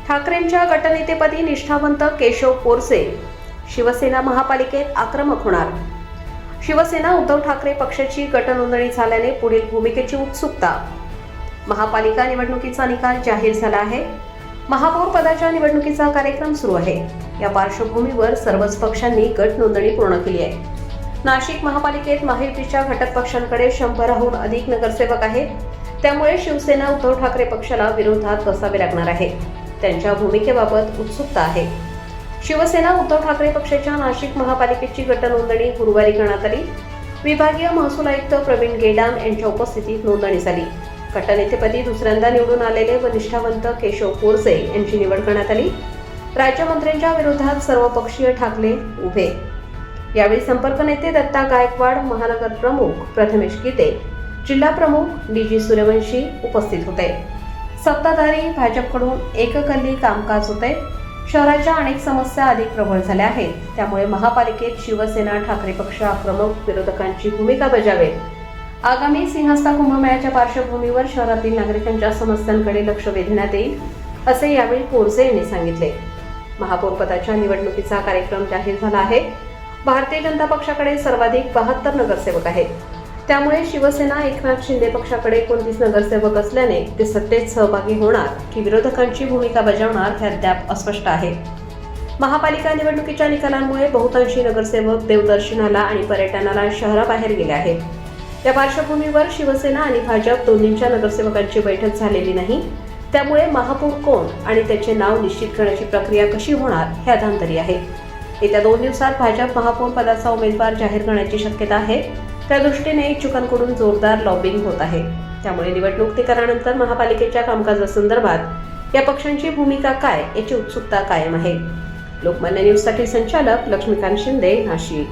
ठाकरेंच्या गटनेतेपदी निष्ठावंत केशव पोरसे शिवसेना महापालिकेत आक्रमक होणार. शिवसेना उद्धव ठाकरे पक्षाची गटनोंदणी झाल्याने पुढील भूमिकेची उत्सुकता. महापालिका निवडणुकीचा निकाल जाहीर झाला आहे. महापौर पदाच्या निवडणुकीचा कार्यक्रम सुरू आहे. या पार्श्वभूमीवर सर्वच पक्षांनी गट नोंदणी पूर्ण केली आहे. नाशिक महापालिकेत महायुतीच्या घटक पक्षांकडे 100हून अधिक नगरसेवक आहेत. त्यामुळे शिवसेना उद्धव ठाकरे पक्षाला विरोधात बसावे लागणार आहे. त्यांच्या भूमिकेबाबत उत्सुकता आहे. शिवसेना उद्धव ठाकरे पक्षाच्या नाशिक महापालिकेची गटनोंदणी गुरुवारी करण्यात आली. विभागीय महसूल आयुक्त प्रवीण गेडाम यांच्या उपस्थितीत नोंदणी झाली. गटनेतेपदी दुसऱ्यांदा निवडून आलेले व निष्ठावंत केशव पोरसे यांची निवड करण्यात आली. राज्यमंत्र्यांच्या विरोधात सर्वपक्षीय ठाकरे उभे. यावेळी संपर्क नेते दत्ता गायकवाड, महानगर प्रमुख प्रथमेश गीते, जिल्हा प्रमुख डीजी सूर्यवंशी उपस्थित होते. सत्ताधारी भाजपकडून एककल्ली कामकाज होते. शहराच्या अनेक समस्या अधिक प्रबळ झाल्या आहेत. त्यामुळे महापालिकेत शिवसेना ठाकरे पक्ष आक्रमक विरोधकांची भूमिका बजावेल. आगामी सिंहस्था कुंभमेळ्याच्या पार्श्वभूमीवर शहरातील नागरिकांच्या समस्यांकडे लक्ष वेधण्यात येईल, असे यावेळी पोरसे यांनी सांगितले. महापौर पदाच्या निवडणुकीचा कार्यक्रम जाहीर झाला आहे. भारतीय जनता पक्षाकडे सर्वाधिक 72 नगरसेवक आहेत. त्यामुळे शिवसेना एकनाथ शिंदे पक्षाकडे 29 नगरसेवक असल्याने ते सत्तेत सहभागी होणार की विरोधकांची भूमिका बजावणार हे अद्याप अस्पष्ट आहे. महापालिका निवडणुकीच्या निकालांमुळे बहुतांशी नगरसेवक देवदर्शनाला आणि पर्यटनाला शहराबाहेर गेले आहेत. या पार्श्वभूमीवर शिवसेना आणि भाजप दोन्हींच्या नगरसेवकांची बैठक झालेली नाही. त्यामुळे महापौर कोण आणि त्याचे नाव निश्चित करण्याची प्रक्रिया कशी होणार हे अधांतरी आहे. येत्या 2 दिवसात भाजप महापौर पदाचा उमेदवार जाहीर करण्याची शक्यता आहे. त्या दृष्टीने इच्छुकांकडून जोरदार लॉबिंग होत आहे. त्यामुळे निवडणूक निकालानंतर महापालिकेच्या कामकाजासंदर्भात या पक्षांची भूमिका काय याची उत्सुकता कायम आहे. लोकमान्य न्यूजसाठी संचालक लक्ष्मीकांत शिंदे, नाशिक.